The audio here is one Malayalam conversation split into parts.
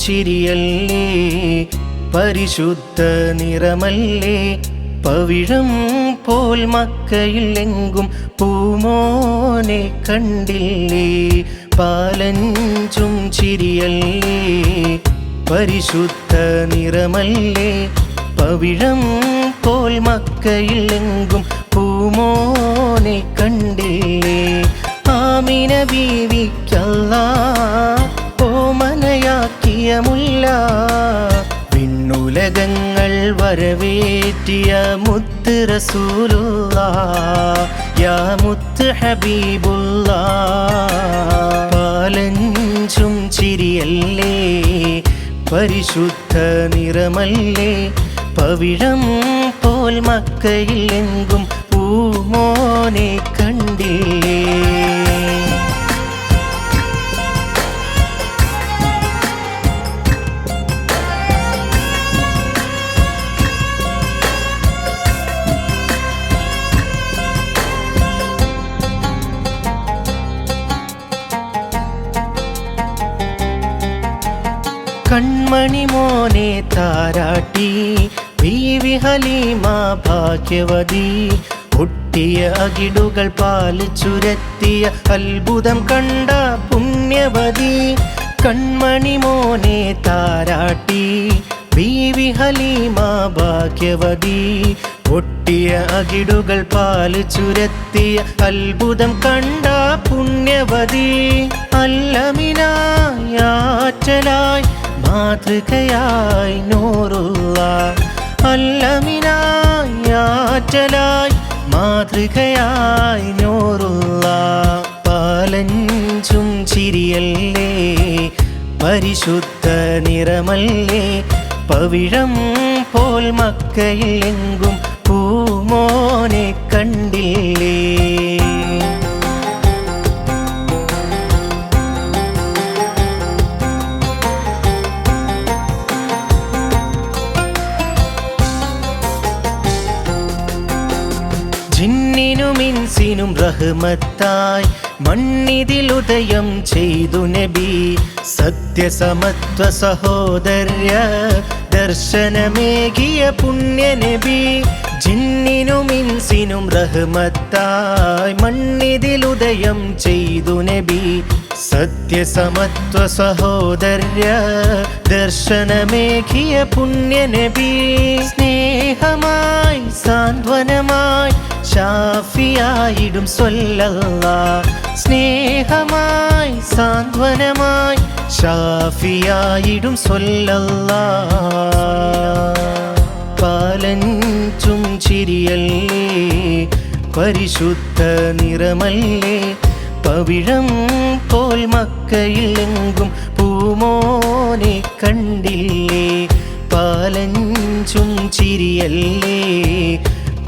ചിരിയല്ലേ പരിശുദ്ധ നിറമല്ലേ പവിഴം പോൽ മക്കയിലെങ്കും പൂമോനെ കണ്ടില്ലേ പാലഞ്ചും ചിരിയല്ലേ പരിശുദ്ധ നിറമല്ലേ പവിഴം പോൽ മക്കയിലെങ്കും പൂമോനെ കണ്ടില്ലേ ആമിന ബീവിക്കല്ലാഹ് ഓമനയാക്കിയ മുല്ല വിണ്ണുലകങ്ങൾ വരവേറ്റിയ മുത്ത് റസൂലുള്ളാഹ് യാ മുത്ത് ഹബീബുള്ളാഹ് പാലഞ്ചും ചിരിയല്ലേ പരിശുദ്ധ നിറമല്ലേ പവിഴം പോൽ മക്കയിലെങ്കും പൂമോനെ കണ്ടില്ലേ കൺമണി മോനെ താരാട്ടി ബീവി ഹലീമ ഭാഗ്യവതി ഒട്ടിയ അകിടുകൾ പാല് ചുരത്തിയ അത്ഭുതം കണ്ട പുണ്യവതി കൺമണി മോനെ താരാട്ടി ബീവി ഹലീമ ഭാഗ്യവതി ഒട്ടിയ അകിടുകൾ പാല് ചുരത്തിയ അത്ഭുതം കണ്ട പുണ്യവതി അല്ലമിനായാറ്റലായി മാതൃകയായി നൂറുള്ളാഹ് അല്ലമിനായാറ്റലായി മാതൃകയായി നൂറുള്ളാഹ് പാലഞ്ചും ചിരിയല്ലേ പരിശുദ്ധ നിറമല്ലേ പവിഴം പോൽ മക്കയിലെങ്കും പൂമോനെ കണ്ടില്ലേ ജിന്നിനും ഇൻസിനും റഹ്മത്തായി മണ്ണിതിലുദയം ചെയ്തു നബി സത്യസമത്വ സഹോദര്യ ദർശനമേകിയ പുണ്യ നബി ജിന്നിനും ഇൻസിനും റഹ്മത്തായി മണ്ണിതിലുദയം ചെയ്തു നബി സത്യസമത്വ സഹോദര്യ ദർശനമേകിയ പുണ്യ നബി സ്നേഹമായി സാന്ത്വനമായി ഷാഫിയായിടും സ്വല്ലല്ലാഹ് സ്നേഹമായി സാന്ത്വനമായി ഷാഫിയായിടും സ്വല്ലല്ലാഹ് പാലഞ്ചും ചിരിയല്ലേ പരിശുദ്ധ നിറമല്ലേ പവിഴം പോൽ മക്കയിലെങ്കും പൂമോനെ കണ്ടില്ലേ പാലഞ്ചും ചിരിയല്ലേ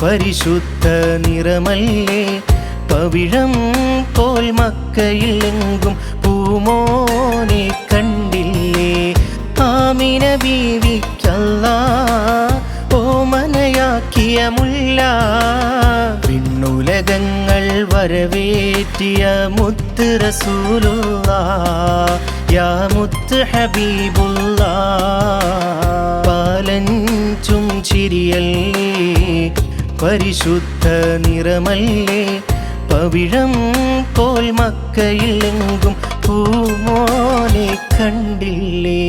പരിശുദ്ധ നിറമല്ലേ പവിഴം പോൽ മക്കയിലെങ്കും പൂമോനെ കണ്ടില്ലേ ആമിന ബീവിക്കല്ലാഹ് ഓമനയാക്കിയ മുല്ല വിണ്ണുലകങ്ങൾ വരവേറ്റിയ മുത്ത് റസൂലുള്ളാഹ് യാ മുത്ത് ഹബീബുള്ളാഹ് പാലഞ്ചും ചിരിയല്ലേ പരിശുദ്ധ നിറമല്ലേ പവിഴം പോൽ മക്കയിലെങ്കും പൂമോനെ കണ്ടില്ലേ